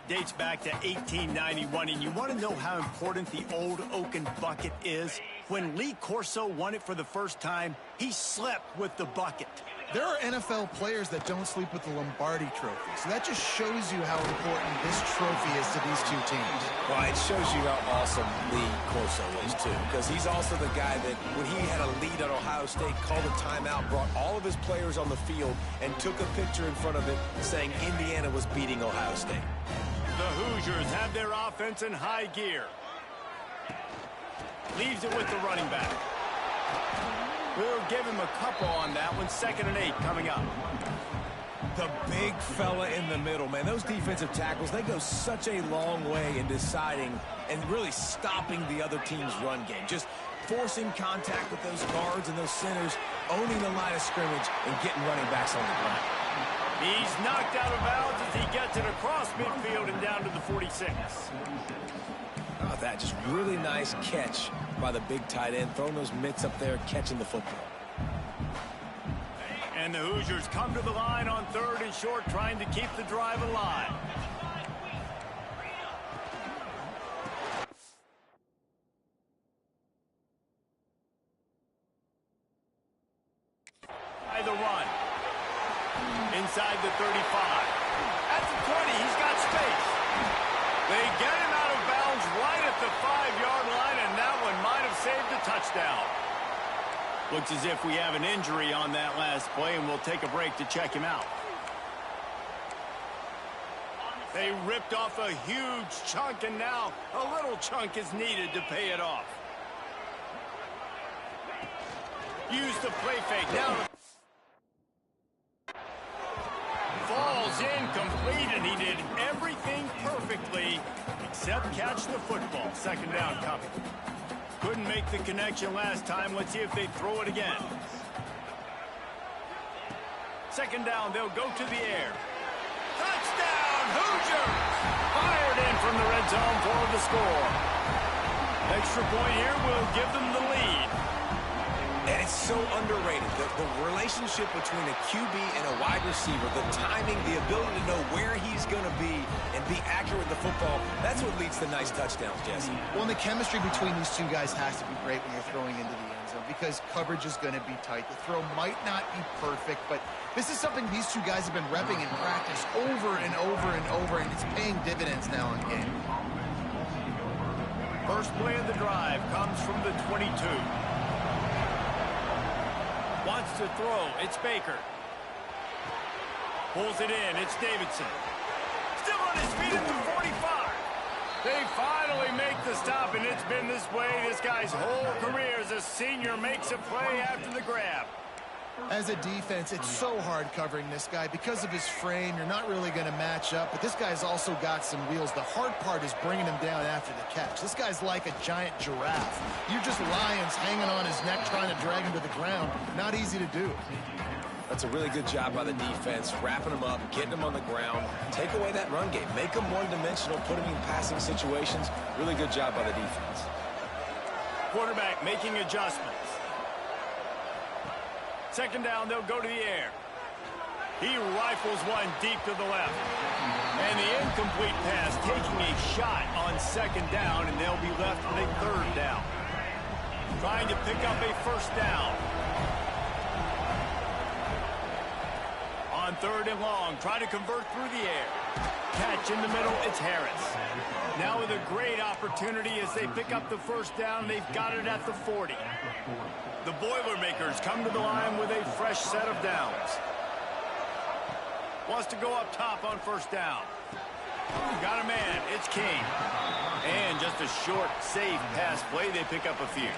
dates back to 1891, and you want to know how important the old oaken bucket is? When Lee Corso won it for the first time, he slept with the bucket. There are NFL players that don't sleep with the Lombardi Trophy, so that just shows you how important this trophy is to these two teams. Well, it shows you how awesome Lee Corso is, too, because he's also the guy that, when he had a lead at Ohio State, called a timeout, brought all of his players on the field, and took a picture in front of it saying Indiana was beating Ohio State. The Hoosiers have their offense in high gear. Leaves it with the running back. We'll give him a couple on that one. 2nd and 8 coming up. The big fella in the middle, man. Those defensive tackles, they go such a long way in deciding and really stopping the other team's run game. Just forcing contact with those guards and those centers, owning the line of scrimmage, and getting running backs on the ground. He's knocked out of bounds as he gets it across midfield and down to the 46. Oh, that just really nice catch by the big tight end, throwing those mitts up there, catching the football. And the Hoosiers come to the line on 3rd and short, trying to keep the drive alive. By the run. Inside the 35. At the 20, he's got space. They get him out of bounds right at the 5-yard line, and that one might have saved a touchdown. Looks as if we have an injury on that last play, and we'll take a break to check him out. They ripped off a huge chunk, and now a little chunk is needed to pay it off. Use the play fake. Now falls incomplete, and he did everything perfectly except catch the football. 2nd down coming. Couldn't make the connection last time. Let's see if they throw it again. 2nd down, they'll go to the air. Touchdown, Hoosiers! Fired in from the red zone for the score. Extra point here will give them the lead. And it's so underrated. The relationship between a QB and a wide receiver, the timing, the ability to know where he's going to be and be accurate with the football, that's what leads to nice touchdowns, Jesse. Well, and the chemistry between these two guys has to be great when you're throwing into the end zone because coverage is going to be tight. The throw might not be perfect, but this is something these two guys have been repping in practice over and over and over, and it's paying dividends now in game. First play of the drive comes from the 22. Wants to throw. It's Baker. Pulls it in. It's Davidson. Still on his feet at the 45. They finally make the stop, and it's been this way this guy's whole career as a senior makes a play after the grab. As a defense, it's so hard covering this guy. Because of his frame, you're not really going to match up, but this guy's also got some wheels. The hard part is bringing him down after the catch. This guy's like a giant giraffe. You're just lions hanging on his neck trying to drag him to the ground. Not easy to do. That's a really good job by the defense, wrapping him up, getting him on the ground. Take away that run game. Make him one-dimensional, put him in passing situations. Really good job by the defense. Quarterback making adjustments. 2nd down, they'll go to the air. He rifles one deep to the left. And the incomplete pass taking a shot on 2nd down, and they'll be left with a 3rd down. Trying to pick up a 1st down. On 3rd and long, try to convert through the air. Catch in the middle, it's Harris. Now with a great opportunity as they pick up the 1st down, they've got it at the 40. The Boilermakers come to the line with a fresh set of downs. Wants to go up top on 1st down. Got a man, it's King. And just a short, safe pass play, they pick up a few.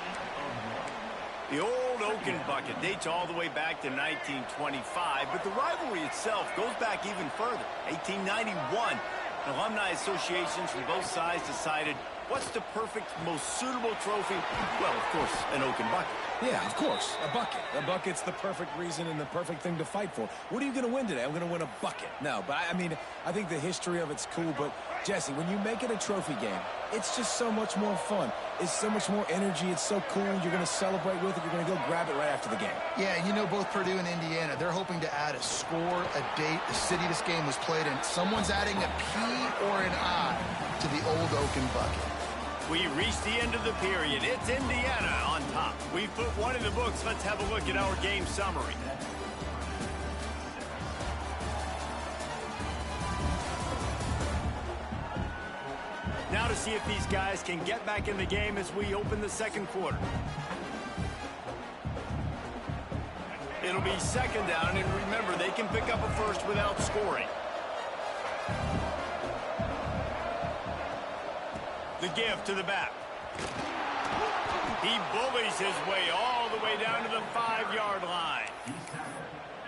The old Oaken bucket dates all the way back to 1925, but the rivalry itself goes back even further. 1891, alumni associations from both sides decided what's the perfect, most suitable trophy? Well, of course, an Oaken bucket. Yeah, of course, a bucket. A bucket's the perfect reason and the perfect thing to fight for. What are you going to win today? I'm going to win a bucket. No, but I mean, I think the history of it's cool, but Jesse, when you make it a trophy game, it's just so much more fun. It's so much more energy. It's so cool. You're going to celebrate with it. You're going to go grab it right after the game. Yeah, you know, both Purdue and Indiana, they're hoping to add a score, a date, the city this game was played in. Someone's adding a P or an I to the old Oaken bucket. We reached the end of the period. It's Indiana on top. We've put one in the books. Let's have a look at our game summary. Now to see if these guys can get back in the game as we open the second quarter. It'll be second down, and remember, they can pick up a first without scoring. The give to the back. He bullies his way all the way down to the 5-yard line.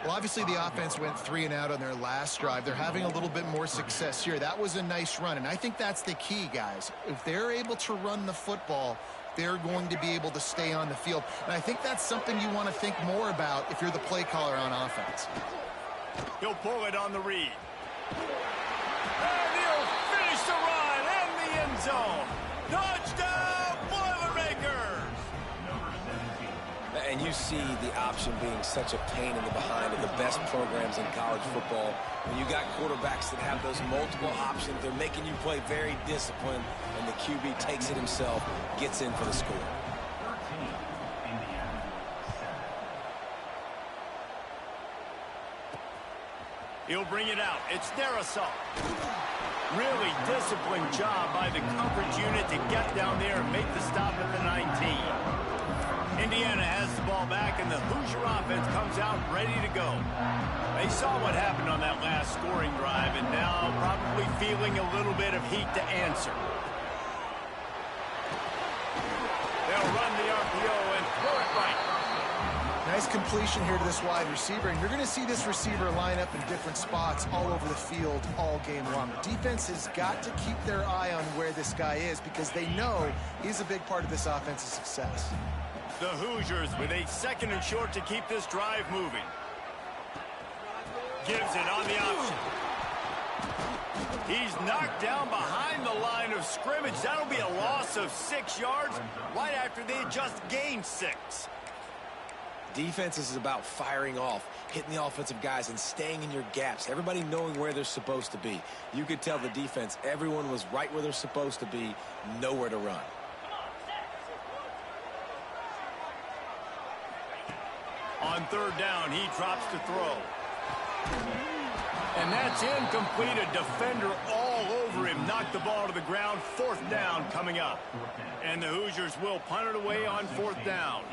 Well, obviously the offense went 3 and out on their last drive. They're having a little bit more success here. That was a nice run, and I think that's the key, guys. If they're able to run the football, they're going to be able to stay on the field. And I think that's something you want to think more about if you're the play caller on offense. He'll pull it on the read. And he'll finish the run in the end zone. Touchdown, Boilermakers! And you see the option being such a pain in the behind of the best programs in college football. When you got quarterbacks that have those multiple options, they're making you play very disciplined, and the QB takes it himself, gets in for the score. He'll bring it out. It's Darasol. Really disciplined job by the coverage unit to get down there and make the stop at the 19. Indiana has the ball back, and the Hoosier offense comes out ready to go. They saw what happened on that last scoring drive, and now probably feeling a little bit of heat to answer. They'll run the RPO and throw it right. Nice completion here to this wide receiver, and you're going to see this receiver line up in different spots all over the field all game long. The defense has got to keep their eye on where this guy is because they know he's a big part of this offense's success. The Hoosiers with a 2nd and short to keep this drive moving. Gives it on the option. He's knocked down behind the line of scrimmage. That'll be a loss of 6 yards right after they just gained 6. Defense is about firing off, hitting the offensive guys, and staying in your gaps. Everybody knowing where they're supposed to be. You could tell the defense, everyone was right where they're supposed to be, nowhere to run. On 3rd down, he drops to throw. And that's incomplete. A defender all over him. Knocked the ball to the ground. 4th down coming up. And the Hoosiers will punt it away on 4th down.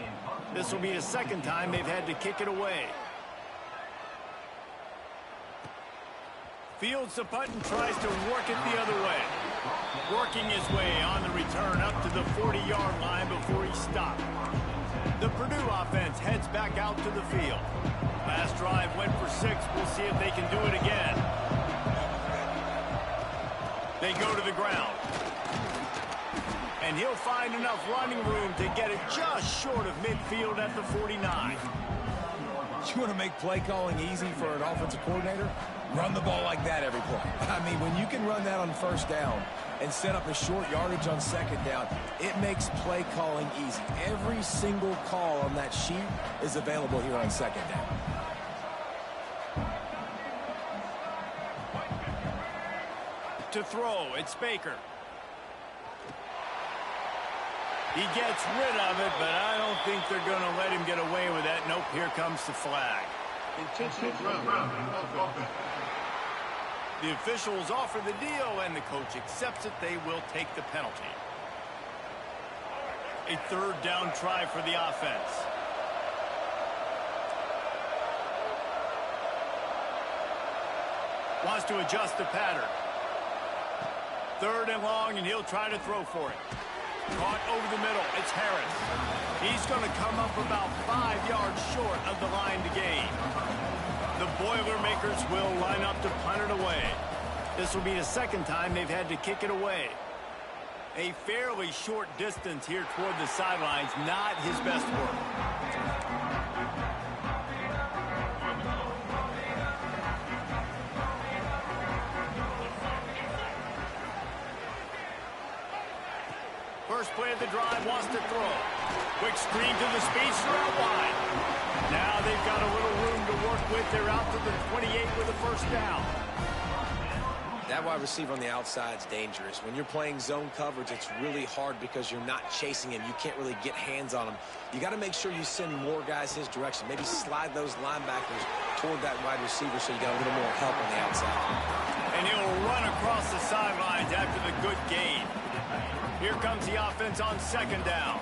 This will be the 2nd time they've had to kick it away. Fields the punt and tries to work it the other way. Working his way on the return up to the 40-yard line before he stopped. The Purdue offense heads back out to the field. Last drive went for 6. We'll see if they can do it again. They go to the ground. And he'll find enough running room to get it just short of midfield at the 49. You want to make play calling easy for an offensive coordinator? Run the ball like that every play. I mean, when you can run that on 1st down and set up a short yardage on 2nd down, it makes play calling easy. Every single call on that sheet is available here on 2nd down. To throw, it's Baker. He gets rid of it, but I don't think they're going to let him get away with that. Nope, here comes the flag. Intentional grounding. The officials offer the deal, and the coach accepts it. They will take the penalty. A 3rd down try for the offense. Wants to adjust the pattern. 3rd and long, and he'll try to throw for it. Caught over the middle. It's Harris. He's going to come up about 5 yards short of the line to gain. The Boilermakers will line up to punt it away. This will be the 2nd time they've had to kick it away. A fairly short distance here toward the sidelines. Not his best work. first play of the drive, wants to throw. Quick screen to the speedster out wide. Now they've got a little room to work with. They're out to the 28 with a first down. That wide receiver on the outside is dangerous. When you're playing zone coverage, it's really hard because you're not chasing him. You can't really get hands on him. You got to make sure you send more guys his direction. Maybe slide those linebackers toward that wide receiver so you got a little more help on the outside. And he'll run across the sidelines after the good gain. Here comes the offense on second down.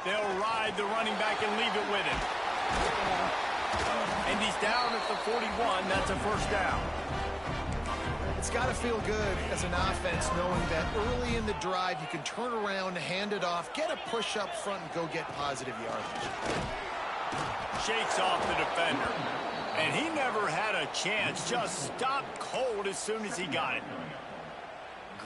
They'll ride the running back and leave it with him. And he's down at the 41. That's a first down. It's got to feel good as an offense knowing that early in the drive you can turn around, hand it off, get a push up front, and go get positive yardage. Shakes off the defender. And he never had a chance. Just stopped cold as soon as he got it.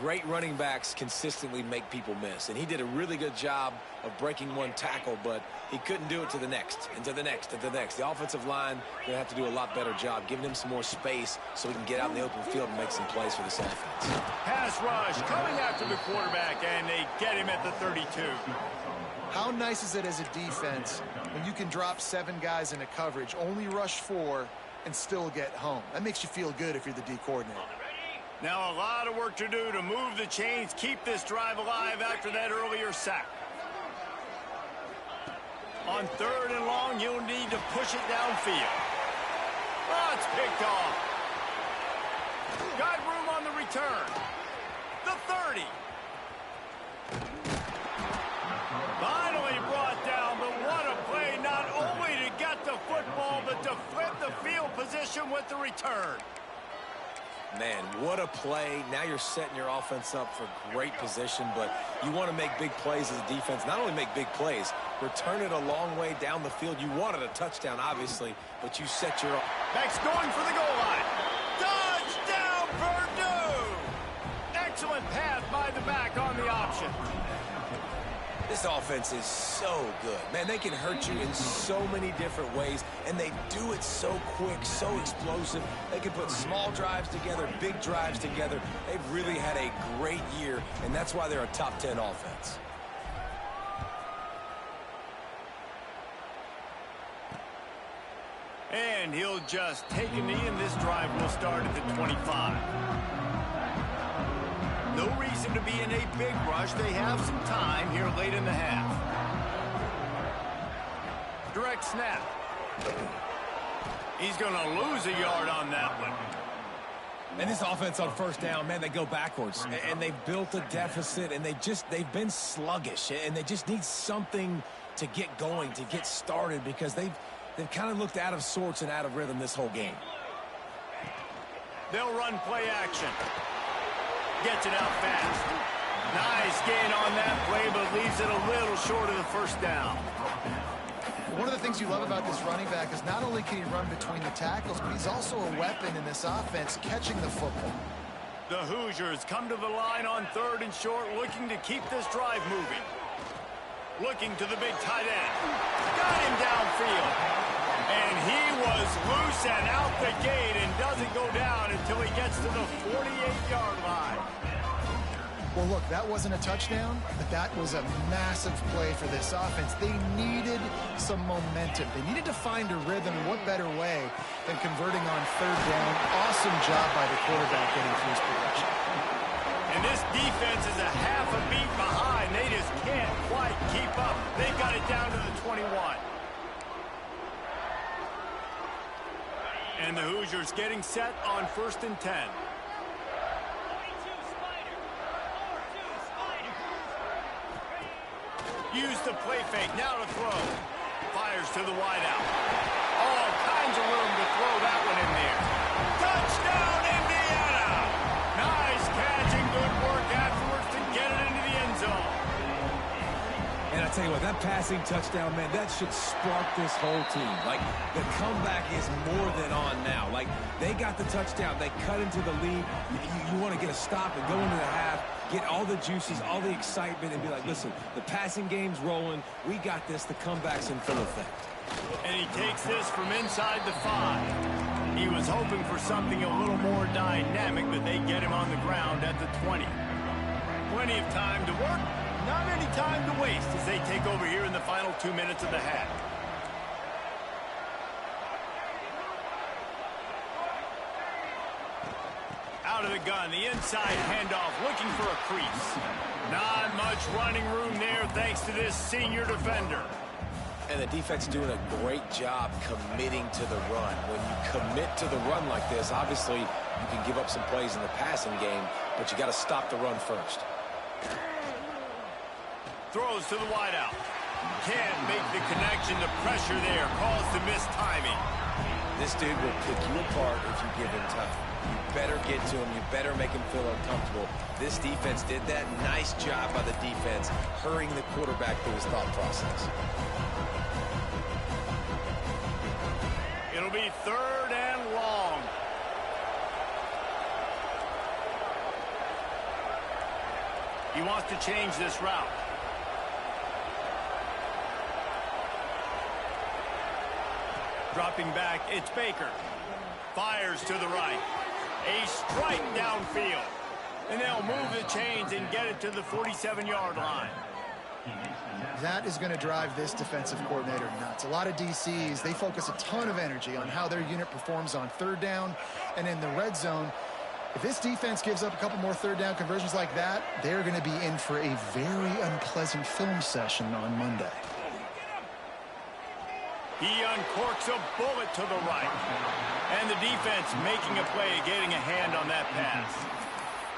Great running backs consistently make people miss, and he did a really good job of breaking one tackle, but he couldn't do it to the next, and to the next, and to the next. The offensive line going to have to do a lot better job, giving him some more space so he can get out in the open field and make some plays for this offense. Pass rush coming after the quarterback, and they get him at the 32. How nice is it as a defense when you can drop 7 guys into coverage, only rush 4, and still get home? That makes you feel good if you're the D coordinator. Now a lot of work to do to move the chains, keep this drive alive after that earlier sack. On third and long, you'll need to push it downfield. Oh, it's picked off. Got room on the return. The 30. Finally brought down, but what a play, not only to get the football, but to flip the field position with the return. Man, what a play. Now you're setting your offense up for great position, but you want to make big plays as a defense. Not only make big plays, return it a long way down the field. You wanted a touchdown, obviously, but you set your... Back's going for the goal line. Touchdown, Purdue! Excellent pass by the back on the option. This offense is so good. Man, they can hurt you in so many different ways, and they do it so quick, so explosive. They can put small drives together, big drives together. They've really had a great year, and that's why they're a top 10 offense. And he'll just take a knee, and this drive will start at the 25. No reason to be in a big rush. They have some time here late in the half. Direct snap. He's going to lose a yard on that one. And this offense on first down, man, they go backwards. And they've built a deficit, and they've been sluggish. And they just need something to get going, to get started, because they've kind of looked out of sorts and out of rhythm this whole game. They'll run play action. Gets it out fast. Nice gain on that play, but leaves it a little short of the first down. One of the things you love about this running back is not only can he run between the tackles, but he's also a weapon in this offense, catching the football. The Hoosiers come to the line on third and short, looking to keep this drive moving. Looking to the big tight end. Got him downfield. And he was loose and out the gate and doesn't go down until he gets to the 48-yard line. Well, look, that wasn't a touchdown, but that was a massive play for this offense. They needed some momentum. They needed to find a rhythm. What better way than converting on third down? Awesome job by the quarterback getting through his progression. And this defense is a half a beat behind. They just can't quite keep up. They've got it down to the 21. And the Hoosiers getting set on first and 10. Use the play fake, now to throw. Fires to the wideout. All kinds of room to throw that one in there. Touchdown, Indiana! Nice catch and good work afterwards to get it into the end zone. And I tell you what, that passing touchdown, man, that should spark this whole team. Like, the comeback is more than on now. Like, they got the touchdown. They cut into the lead. You want to get a stop and go into the half, get all the juices, all the excitement, and be like, listen, the passing game's rolling. We got this. The comeback's in full effect. And he takes this from inside the 5. He was hoping for something a little more dynamic, but they get him on the ground at the 20. Plenty of time to work, not any time to waste as they take over here in the final 2 minutes of the half. Out of the gun, the inside handoff, looking for a crease. Not much running room there thanks to this senior defender. And the defense doing a great job committing to the run. When you commit to the run like this, obviously you can give up some plays in the passing game, but you got to stop the run first. Throws to the wideout. Can't make the connection. The pressure there caused the missed timing. This dude will pick you apart if you give him time. You better get to him. You better make him feel uncomfortable. This defense did that. Nice job by the defense, hurrying the quarterback through his thought process. It'll be 3rd and long. He wants to change this route. Dropping back, it's Baker. Fires to the right. A strike downfield. And they'll move the chains and get it to the 47-yard line. That is going to drive this defensive coordinator nuts. A lot of DCs, they focus a ton of energy on how their unit performs on 3rd down and in the red zone. If this defense gives up a couple more 3rd down conversions like that, they're going to be in for a very unpleasant film session on Monday. He uncorks a bullet to the right. And the defense making a play, getting a hand on that pass.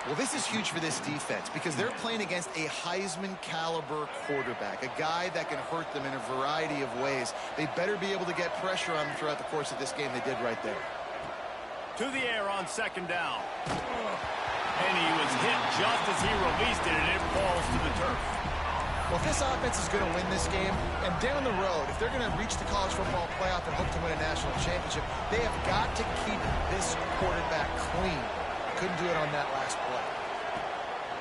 Well, this is huge for this defense because they're playing against a Heisman-caliber quarterback, a guy that can hurt them in a variety of ways. They better be able to get pressure on them throughout the course of this game. They did right there. To the air on 2nd down. And he was hit just as he released it, and it falls to the turf. Well, if this offense is going to win this game, and down the road, if they're going to reach the college football playoff and hope to win a national championship, they have got to keep this quarterback clean. Couldn't do it on that last play.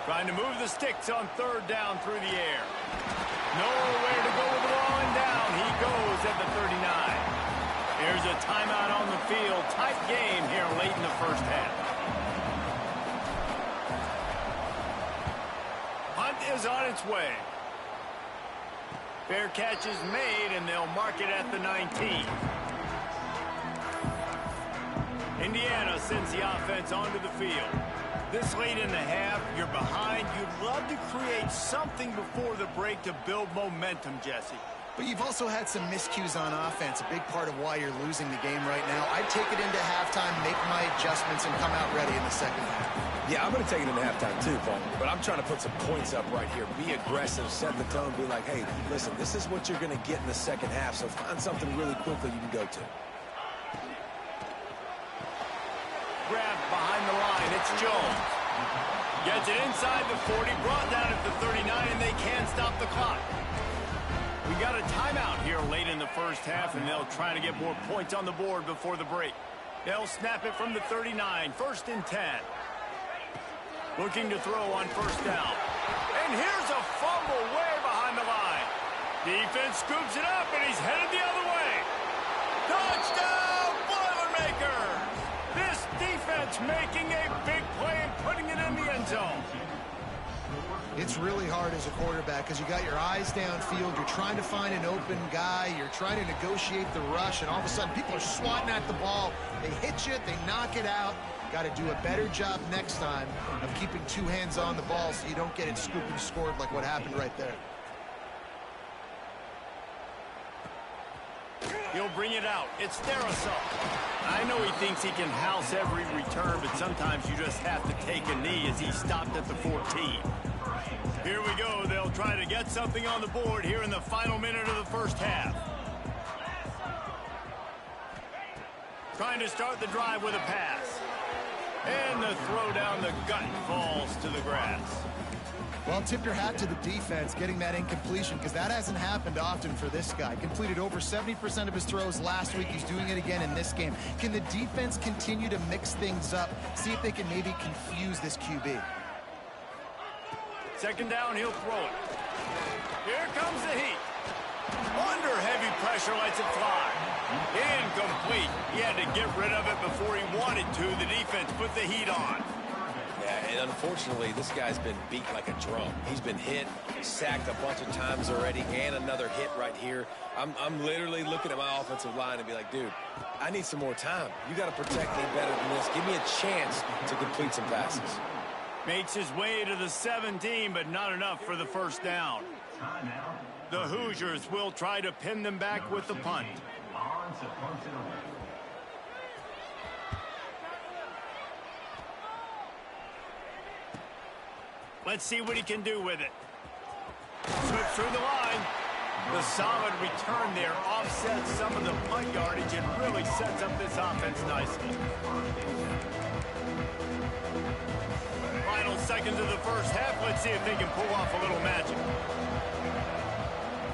Trying to move the sticks on 3rd down through the air. Nowhere to go with the ball, and down he goes at the 39. There's a timeout on the field. Tight game here late in the 1st half. Punt is on its way. Fair catch is made, and they'll mark it at the 19. Indiana sends the offense onto the field. This late in the half, you're behind. You'd love to create something before the break to build momentum, Jesse. But you've also had some miscues on offense, a big part of why you're losing the game right now. I'd take it into halftime, make my adjustments, and come out ready in the 2nd half. Yeah, I'm going to take it into halftime too, Paul. But I'm trying to put some points up right here. Be aggressive, set the tone, be like, hey, listen, this is what you're going to get in the 2nd half, so find something really quickly you can go to. Grab behind the line. It's Jones. Gets it inside the 40, brought down at the 39, and they can't stop the clock. We got a timeout here late in the 1st half, and they'll try to get more points on the board before the break. They'll snap it from the 39, 1st and 10. Looking to throw on 1st down. And here's a fumble way behind the line. Defense scoops it up, and he's headed the other way. Touchdown, Boilermakers! This defense making a big play and putting it in the end zone. It's really hard as a quarterback because you got your eyes downfield. You're trying to find an open guy. You're trying to negotiate the rush, and all of a sudden people are swatting at the ball. They hit you. They knock it out. Got to do a better job next time of keeping 2 hands on the ball so you don't get it scooped and scored like what happened right there. He'll bring it out. It's Darisaw. I know he thinks he can house every return, but sometimes you just have to take a knee as he stopped at the 14. Here we go. They'll try to get something on the board here in the final minute of the 1st half. Trying to start the drive with a pass. And the throw down the gut falls to the grass. Well, tip your hat to the defense getting that incompletion because that hasn't happened often for this guy. Completed over 70% of his throws last week. He's doing it again in this game. Can the defense continue to mix things up? See if they can maybe confuse this QB. 2nd down, he'll throw it. Here comes the heat. Under heavy pressure. pressure lets it fly. Incomplete. He had to get rid of it before he wanted to. The defense put the heat on. Yeah, and unfortunately, this guy's been beat like a drum. He's been hit, sacked a bunch of times already, and another hit right here. I'm literally looking at my offensive line and be like, dude, I need some more time. You got to protect me better than this. Give me a chance to complete some passes. Makes his way to the 17, but not enough for the first down. The Hoosiers will try to pin them back with the punt. Let's see what he can do with it. Slips through the line. The solid return there offsets some of the punt yardage and really sets up this offense nicely. Final seconds of the first half. Let's see if they can pull off a little magic.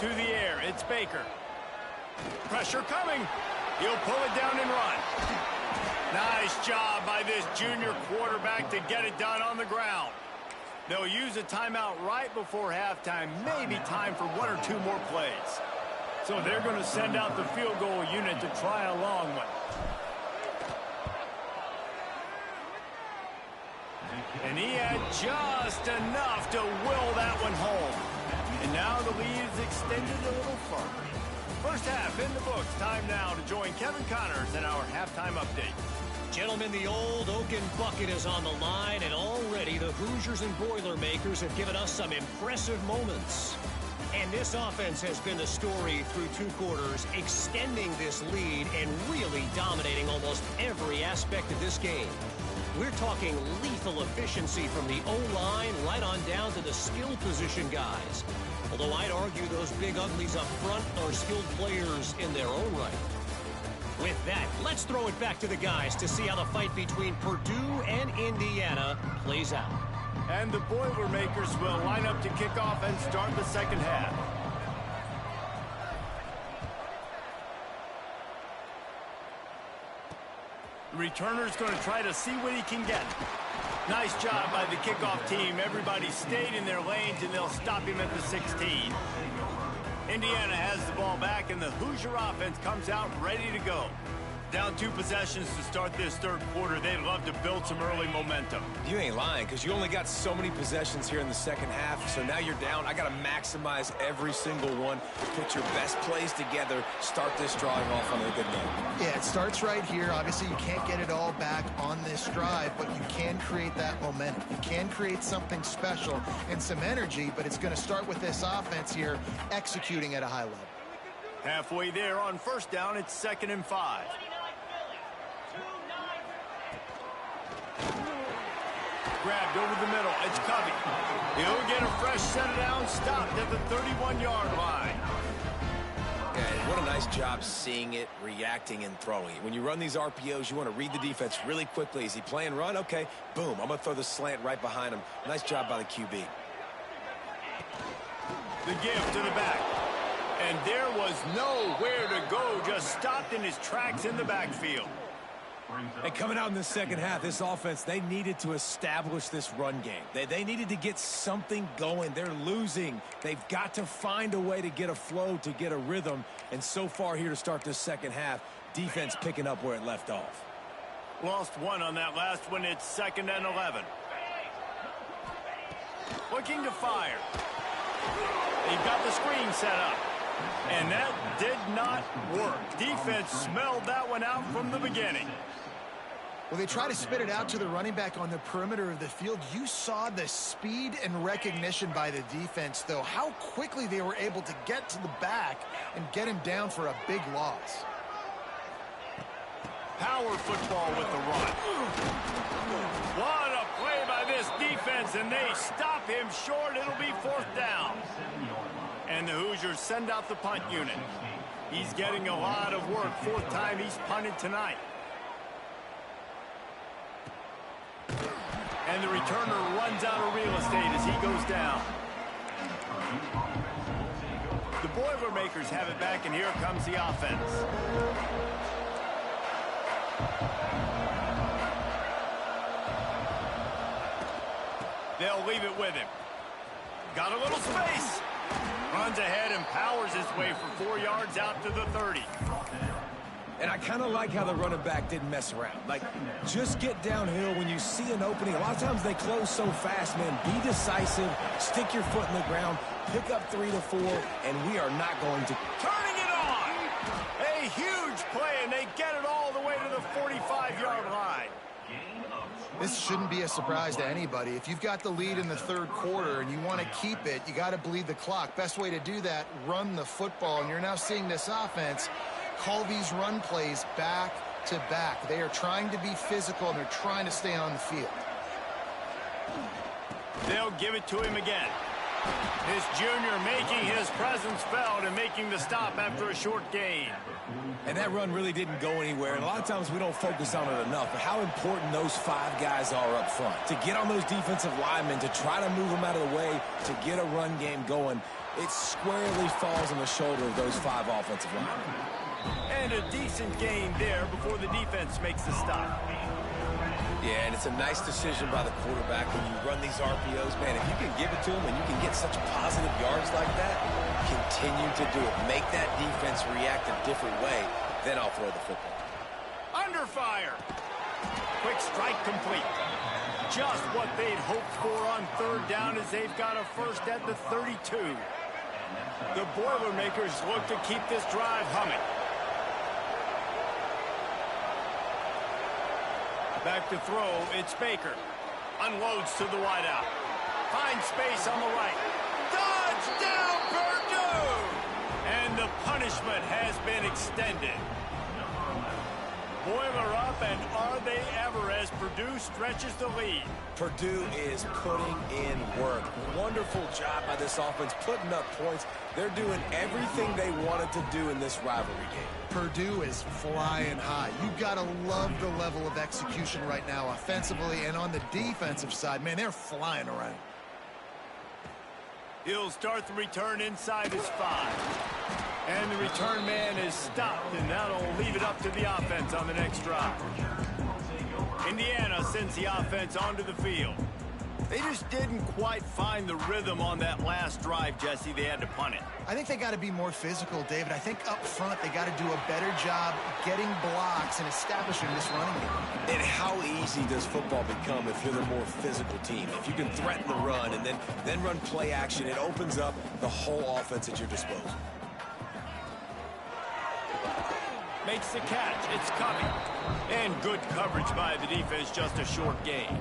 To the air, it's Baker. Pressure coming. He'll pull it down and run. Nice job by this junior quarterback to get it done on the ground. They'll use a timeout right before halftime, maybe time for one or two more plays. So they're going to send out the field goal unit to try a long one. And he had just enough to will that one home. And now the lead is extended a little further. First half in the books. Time now to join Kevin Connors in our halftime update. Gentlemen, the old Oaken bucket is on the line, and already the Hoosiers and Boilermakers have given us some impressive moments. And this offense has been the story through two quarters, extending this lead and really dominating almost every aspect of this game. We're talking lethal efficiency from the O-line right on down to the skill position guys. Although I'd argue those big uglies up front are skilled players in their own right. With that, let's throw it back to the guys to see how the fight between Purdue and Indiana plays out. And the Boilermakers will line up to kick off and start the second half. The returner's going to try to see what he can get. Nice job by the kickoff team. Everybody stayed in their lanes, and they'll stop him at the 16. Indiana has the ball back, and the Hoosier offense comes out ready to go. Down 2 possessions to start this third quarter. They'd love to build some early momentum. You ain't lying, because you only got so many possessions here in the second half, so now you're down. I got to maximize every single one, put your best plays together, start this drive off on a good note. Yeah, it starts right here. Obviously, you can't get it all back on this drive, but you can create that momentum. You can create something special and some energy, but it's going to start with this offense here executing at a high level. Halfway there on first down, it's 2nd and 5. Grabbed over the middle. It's Covey. He'll get a fresh set it down, stopped at the 31-yard line. And what a nice job seeing it, reacting, and throwing it. When you run these RPOs, you want to read the defense really quickly. Is he playing run? Okay, boom. I'm going to throw the slant right behind him. Nice job by the QB. The give to the back. And there was nowhere to go. Just stopped in his tracks in the backfield. And coming out in the second half, this offense, they needed to establish this run game. They needed to get something going. They're losing. They've got to find a way to get a flow, to get a rhythm. And so far here to start this second half, defense picking up where it left off. Lost one on that last one. It's 2nd and 11. Looking to fire. He got the screen set up. And that did not work. Defense smelled that one out from the beginning. Well, they try to spit it out to the running back on the perimeter of the field. You saw the speed and recognition by the defense, though, how quickly they were able to get to the back and get him down for a big loss. Power football with the run. What a play by this defense, and they stop him short. It'll be 4th down. And the Hoosiers send out the punt unit. He's getting a lot of work. 4th time he's punted tonight. And the returner runs out of real estate as he goes down. The Boilermakers have it back, and here comes the offense. They'll leave it with him. Got a little space. Runs ahead and powers his way for 4 yards out to the 30. And I kind of like how the running back didn't mess around. Like, just get downhill when you see an opening. A lot of times they close so fast, man. Be decisive, stick your foot in the ground, pick up 3 to 4, and we are not going to... Turning it on! A huge play, and they get it all the way to the 45-yard line. This shouldn't be a surprise to anybody. If you've got the lead in the third quarter and you want to keep it, you got to bleed the clock. Best way to do that, run the football. And you're now seeing this offense call these run plays back to back. They are trying to be physical, and they're trying to stay on the field. They'll give it to him again. This junior making his presence felt and making the stop after a short gain. And that run really didn't go anywhere. And a lot of times we don't focus on it enough. But how important those 5 guys are up front. To get on those defensive linemen, to try to move them out of the way, to get a run game going, it squarely falls on the shoulder of those 5 offensive linemen. And a decent gain there before the defense makes the stop. Yeah, and it's a nice decision by the quarterback when you run these RPOs. Man, if you can give it to him and you can get such positive yards like that, continue to do it. Make that defense react a different way, then I'll throw the football. Under fire. Quick strike complete. Just what they'd hoped for on third down as they've got a first at the 32. The Boilermakers look to keep this drive humming. Back to throw, it's Baker. Unloads to the wideout. Finds space on the right. Touchdown, Purdue! And the punishment has been extended. Boiler up, and are they ever as Purdue stretches the lead. Purdue is putting in work. Wonderful job by this offense, putting up points. They're doing everything they wanted to do in this rivalry game. Purdue is flying high. You've got to love the level of execution right now offensively, and on the defensive side, man, they're flying around. He'll start the return inside his 5. And the return man is stopped, and that'll leave it up to the offense on the next drive. Indiana sends the offense onto the field. They just didn't quite find the rhythm on that last drive, Jesse. They had to punt it. I think they got to be more physical, David. I think up front they got to do a better job getting blocks and establishing this running game. And how easy does football become if you're the more physical team? If you can threaten the run and then run play action, it opens up the whole offense at your disposal. Makes the catch. It's coming. And good coverage by the defense, just a short gain.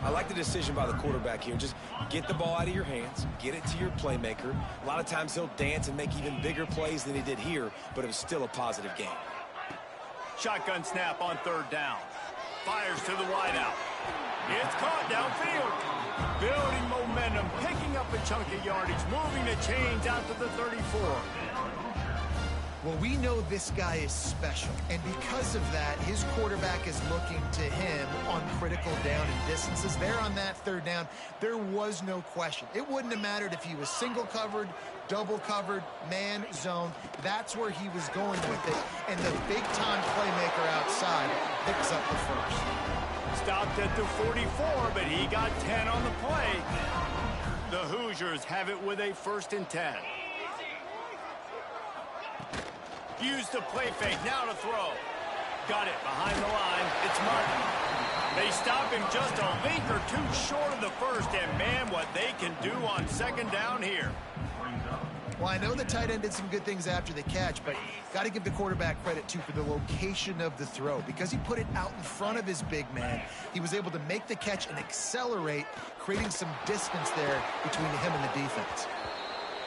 I like the decision by the quarterback here. Just get the ball out of your hands, get it to your playmaker. A lot of times he'll dance and make even bigger plays than he did here, but it was still a positive game. Shotgun snap on third down. Fires to the wideout. It's caught downfield. Building momentum, picking up a chunk of yardage, moving the chains out to the 34. Well, we know this guy is special, and because of that, his quarterback is looking to him on critical down and distances. There on that third down, there was no question. It wouldn't have mattered if he was single covered, double covered, man, zone. That's where he was going with it, and the big-time playmaker outside picks up the first. Stopped at the 44, but he got 10 on the play. The Hoosiers have it with a 1st and 10. Use the play fake, now to throw. Got it behind the line, it's Martin. They stop him just a link or two short of the first, and man, what they can do on 2nd down here. Well, I know the tight end did some good things after the catch, but got to give the quarterback credit, too, for the location of the throw. Because he put it out in front of his big man, he was able to make the catch and accelerate, creating some distance there between him and the defense.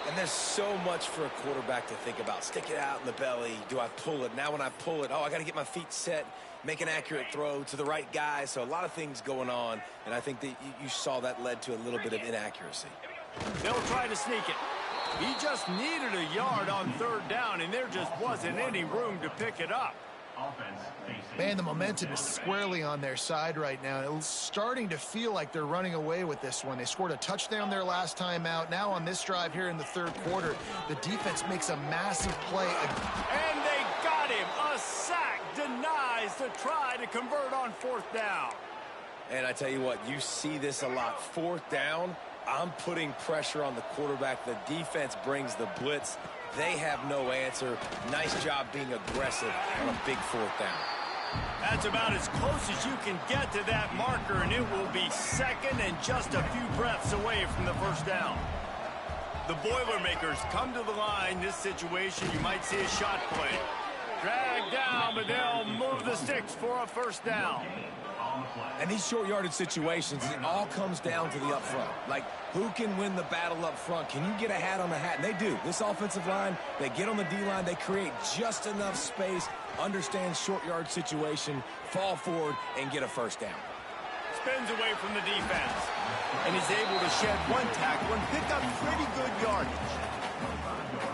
And there's so much for a quarterback to think about. Stick it out in the belly. Do I pull it? Now when I pull it, I got to get my feet set, make an accurate throw to the right guy. So a lot of things going on, and I think that you saw that led to a little bit of inaccuracy. They'll try to sneak it. He just needed a yard on 3rd down, and there just wasn't any room to pick it up. Man, the momentum is squarely on their side right now. It's starting to feel like they're running away with this one. They scored a touchdown their last time out. Now on this drive here in the 3rd quarter, the defense makes a massive play. And they got him. A sack denies the try to convert on 4th down. And I tell you what, you see this a lot. 4th down, I'm putting pressure on the quarterback. The defense brings the blitz. They have no answer. Nice job being aggressive on a big fourth down. That's about as close as you can get to that marker, and it will be second and just a few breaths away from the first down. The Boilermakers come to the line. This situation, you might see a shot play. Drag down, but they'll move the sticks for a first down. And these short yardage situations, it all comes down to the up front. Like, who can win the battle up front? Can you get a hat on the hat? And they do. This offensive line, they get on the D-line, they create just enough space, understand short yard situation, fall forward, and get a first down. Spins away from the defense. And he's able to shed one tackle and pick up pretty good yardage.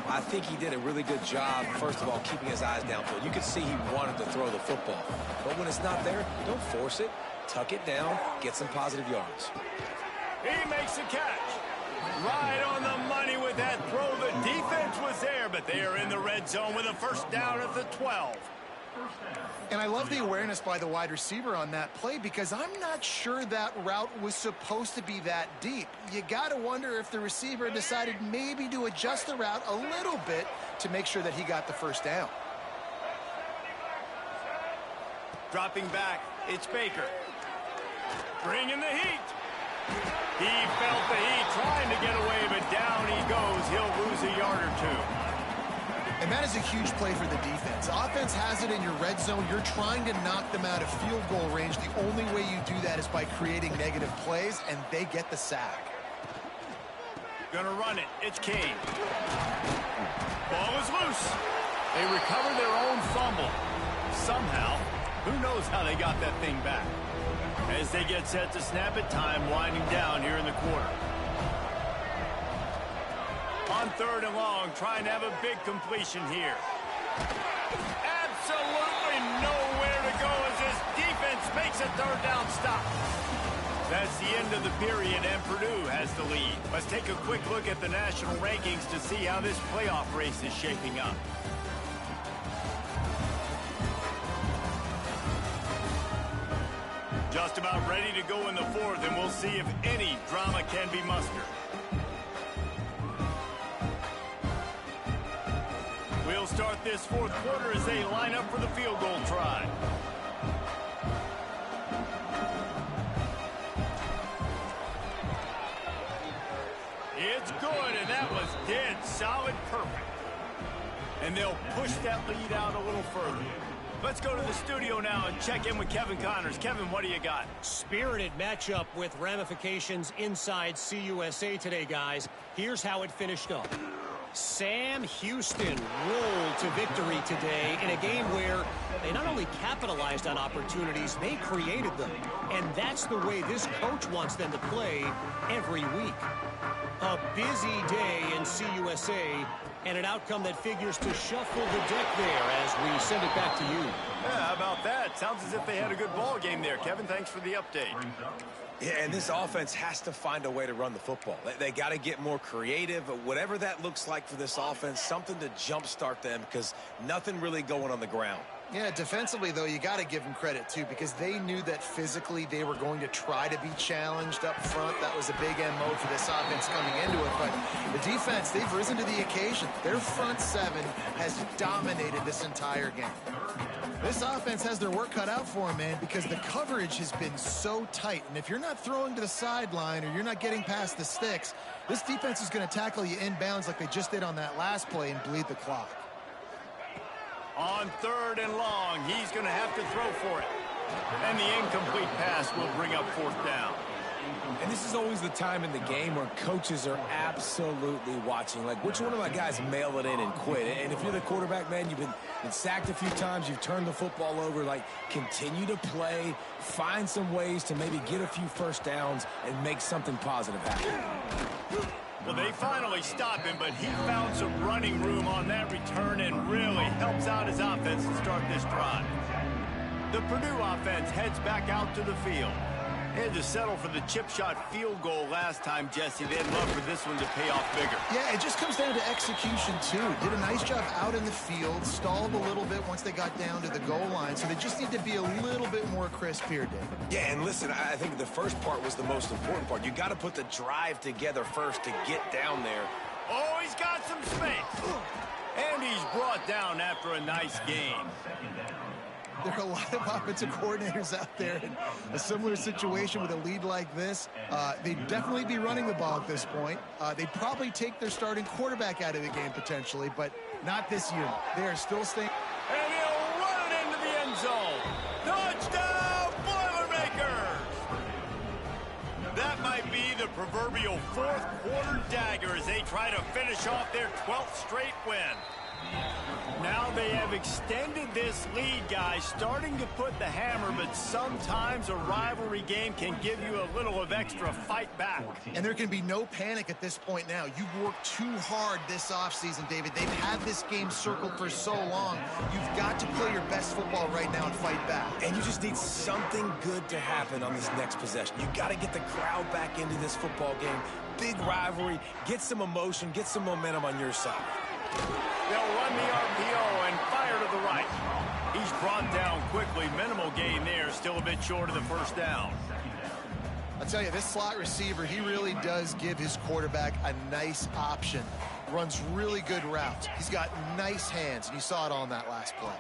I think he did a really good job, first of all, keeping his eyes downfield. You could see he wanted to throw the football. But when it's not there, don't force it. Tuck it down, get some positive yards. He makes a catch. Right on the money with that throw. The defense was there, but they are in the red zone with a first down at the 12. And I love the awareness by the wide receiver on that play because I'm not sure that route was supposed to be that deep. You got to wonder if the receiver decided maybe to adjust the route a little bit to make sure that he got the first down. Dropping back, it's Baker. Bringing the heat. He felt the heat, trying to get away, but down he goes. He'll lose a yard or two. And that is a huge play for the defense. Offense has it in your red zone. You're trying to knock them out of field goal range. The only way you do that is by creating negative plays, and they get the sack. Gonna run it. It's Kane. Ball is loose. They recover their own fumble. Somehow, who knows how they got that thing back. As they get set to snap it, time winding down here in the quarter. On third and long, trying to have a big completion here. Absolutely nowhere to go as this defense makes a third down stop. That's the end of the period, and Purdue has the lead. Let's take a quick look at the national rankings to see how this playoff race is shaping up. Just about ready to go in the fourth, and we'll see if any drama can be mustered. We'll start this fourth quarter as they line up for the field goal try. It's good, and that was dead solid perfect. And they'll push that lead out a little further. Let's go to the studio now and check in with Kevin Connors. Kevin, what do you got? Spirited matchup with ramifications inside CUSA today, guys. Here's how it finished up. Sam Houston rolled to victory today in a game where they not only capitalized on opportunities, they created them. And that's the way this coach wants them to play every week. A busy day in CUSA, and an outcome that figures to shuffle the deck there as we send it back to you. Yeah, how about that? Sounds as if they had a good ball game there. Kevin, thanks for the update. Yeah, and this offense has to find a way to run the football. They got to get more creative, whatever that looks like for this offense, something to jumpstart them because nothing really going on the ground. Yeah, defensively, though, you got to give them credit, too, because they knew that physically they were going to try to be challenged up front. That was a big MO for this offense coming into it. But the defense, they've risen to the occasion. Their front seven has dominated this entire game. This offense has their work cut out for them, man, because the coverage has been so tight. And if you're not throwing to the sideline or you're not getting past the sticks, this defense is going to tackle you inbounds like they just did on that last play and bleed the clock. On third and long, he's going to have to throw for it. And the incomplete pass will bring up fourth down. And this is always the time in the game where coaches are absolutely watching. Like, which one of my guys mail it in and quit? And if you're the quarterback, man, you've been sacked a few times, you've turned the football over. Like, continue to play, find some ways to maybe get a few first downs and make something positive happen. Well, they finally stop him, but he found some running room on that return and really helps out his offense to start this drive. The Purdue offense heads back out to the field. They had to settle for the chip shot field goal last time, Jesse. They'd love for this one to pay off bigger. Yeah, it just comes down to execution, too. Did a nice job out in the field, stalled a little bit once they got down to the goal line, so they just need to be a little bit more crisp here, Dave. Yeah, and listen, I think the first part was the most important part. You got to put the drive together first to get down there. Oh, he's got some space. And he's brought down after a nice game. There are a lot of offensive coordinators out there in a similar situation with a lead like this. They'd definitely be running the ball at this point. They'd probably take their starting quarterback out of the game potentially, but not this unit. They are still staying. And he'll run it into the end zone. Touchdown, Boilermakers! That might be the proverbial fourth quarter dagger as they try to finish off their 12th straight win. Now they have extended this lead, guys, starting to put the hammer, but sometimes a rivalry game can give you a little of extra fight back. And there can be no panic at this point now. You've worked too hard this offseason, David. They've had this game circled for so long. You've got to play your best football right now and fight back. And you just need something good to happen on this next possession. You got to get the crowd back into this football game. Big rivalry. Get some emotion. Get some momentum on your side. They'll run the RPO and fire to the right. He's brought down quickly. Minimal gain there. Still a bit short of the first down. I'll tell you, this slot receiver, he really does give his quarterback a nice option. Runs really good routes. He's got nice hands, and you saw it all in that last play.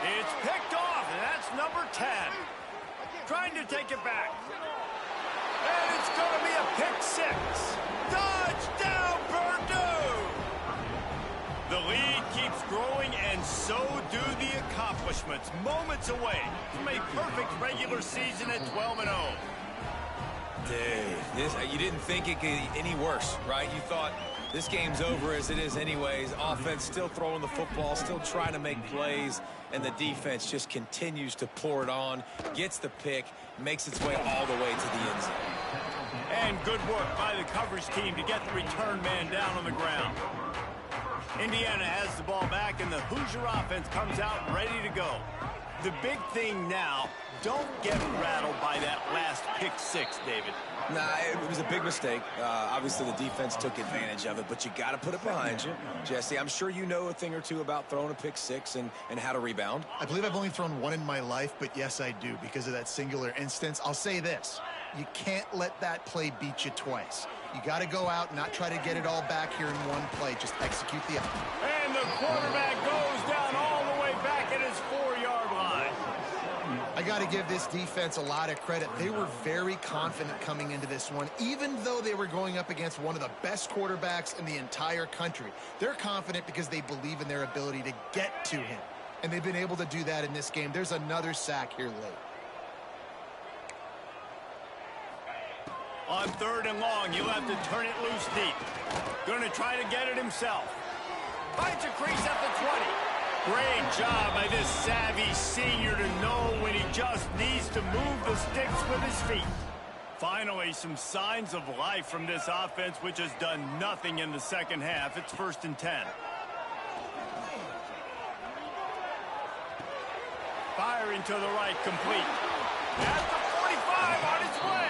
It's picked off, and that's number 10. Trying to take it back. And it's going to be a pick six. Touchdown, Purdue! The lead keeps growing, and so do the accomplishments. Moments away from a perfect regular season at 12-0. Dude, you didn't think it could get any worse, right? You thought this game's over as it is anyways. Offense still throwing the football, still trying to make plays, and the defense just continues to pour it on, gets the pick, makes its way all the way to the end zone. And good work by the coverage team to get the return man down on the ground. Indiana has the ball back, and the Hoosier offense comes out ready to go. The big thing now, don't get rattled by that last pick six, David. Nah, it was a big mistake. Obviously, the defense took advantage of it, but you got to put it behind you. Jesse, I'm sure you know a thing or two about throwing a pick six and how to rebound. I believe I've only thrown one in my life, but yes, I do because of that singular instance. I'll say this. You can't let that play beat you twice. You got to go out and not try to get it all back here in one play. Just execute the... And the quarterback goes down all the way back at his 4-yard line. I got to give this defense a lot of credit. They were very confident coming into this one, even though they were going up against one of the best quarterbacks in the entire country. They're confident because they believe in their ability to get to him. And they've been able to do that in this game. There's another sack here late. On 3rd and long, he'll have to turn it loose deep. Going to try to get it himself. Finds a crease at the 20. Great job by this savvy senior to know when he just needs to move the sticks with his feet. Finally, some signs of life from this offense, which has done nothing in the second half. It's 1st and 10. Firing to the right, complete. At the 45, on its way.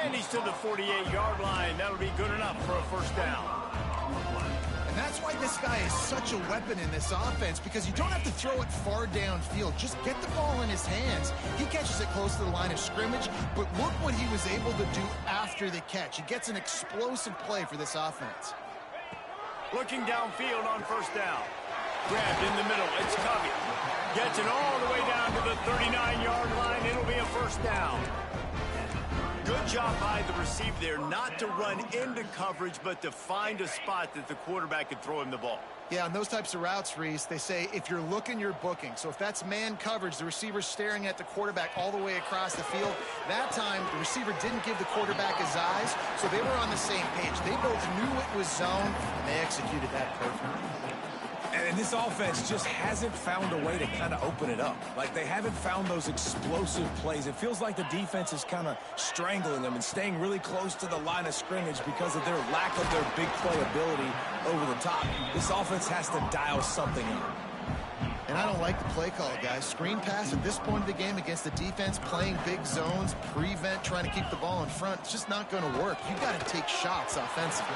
And he's to the 48-yard line. That'll be good enough for a first down. And that's why this guy is such a weapon in this offense, because you don't have to throw it far downfield. Just get the ball in his hands. He catches it close to the line of scrimmage, but look what he was able to do after the catch. He gets an explosive play for this offense. Looking downfield on first down. Grabbed in the middle. It's Covey. Gets it all the way down to the 39-yard line. It'll be a first down. Good job by the receiver there, not to run into coverage, but to find a spot that the quarterback could throw him the ball. Yeah, on those types of routes, Reese, they say if you're looking, you're booking. So if that's man coverage, the receiver's staring at the quarterback all the way across the field. That time, the receiver didn't give the quarterback his eyes, so they were on the same page. They both knew it was zone, and they executed that perfectly. And this offense just hasn't found a way to kind of open it up. Like, they haven't found those explosive plays. It feels like the defense is kind of strangling them and staying really close to the line of scrimmage because of their lack of their big play ability over the top. This offense has to dial something up. And I don't like the play call, guys. Screen pass at this point of the game against the defense, playing big zones, prevent, trying to keep the ball in front. It's just not going to work. You got to take shots offensively.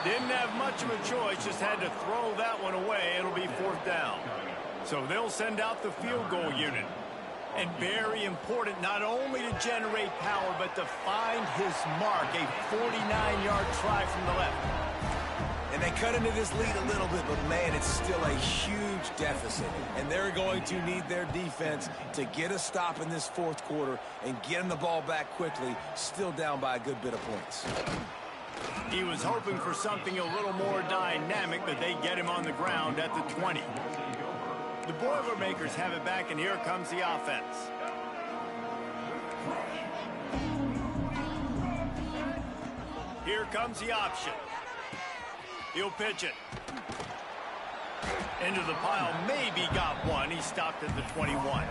Didn't have much of a choice, just had to throw that one away. It'll be 4th down. So they'll send out the field goal unit. And very important, not only to generate power, but to find his mark. A 49-yard try from the left. And they cut into this lead a little bit, but, man, it's still a huge deficit. And they're going to need their defense to get a stop in this 4th quarter and get them the ball back quickly, still down by a good bit of points. He was hoping for something a little more dynamic, but they get him on the ground at the 20. The Boilermakers have it back, and here comes the offense. Here comes the option. He'll pitch it. Into the pile, maybe got one. He stopped at the 21.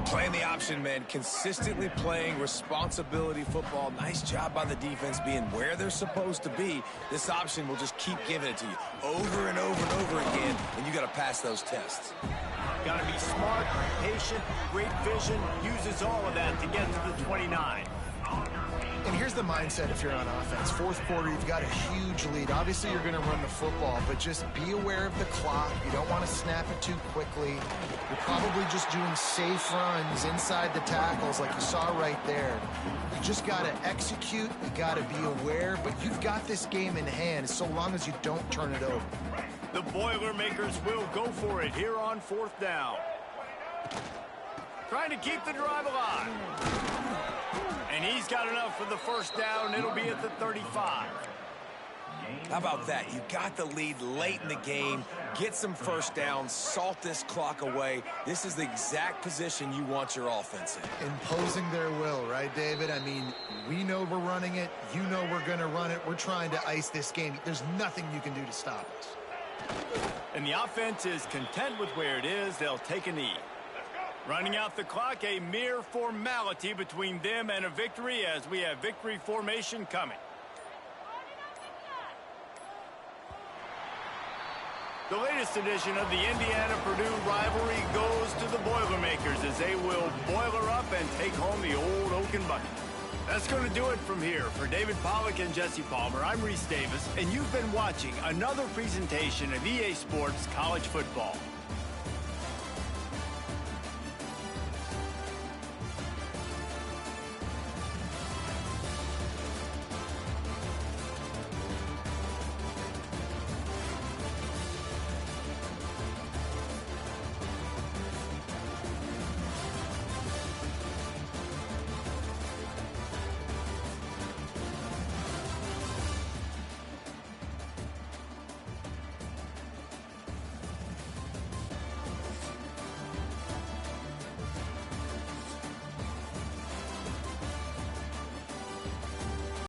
Playing the option, man, consistently playing responsibility football. Nice job by the defense being where they're supposed to be. This option will just keep giving it to you over and over and over again, and you got to pass those tests. Got to be smart, patient, great vision, uses all of that to get to the 29. And here's the mindset if you're on offense. 4th quarter, you've got a huge lead. Obviously, you're going to run the football, but just be aware of the clock. You don't want to snap it too quickly. You're probably just doing safe runs inside the tackles like you saw right there. You just got to execute. You got to be aware, but you've got this game in hand so long as you don't turn it over. The Boilermakers will go for it here on 4th down. Trying to keep the drive alive. And he's got enough for the 1st down. It'll be at the 35. How about that? You got the lead late in the game. Get some 1st downs. Salt this clock away. This is the exact position you want your offense in. Imposing their will, right, David? I mean, we know we're running it. You know we're going to run it. We're trying to ice this game. There's nothing you can do to stop us. And the offense is content with where it is. They'll take a knee. Running out the clock, a mere formality between them and a victory as we have victory formation coming. The latest edition of the Indiana-Purdue rivalry goes to the Boilermakers as they will boiler up and take home the old Oaken Bucket. That's going to do it from here. For David Pollack and Jesse Palmer, I'm Reese Davis, and you've been watching another presentation of EA Sports College Football.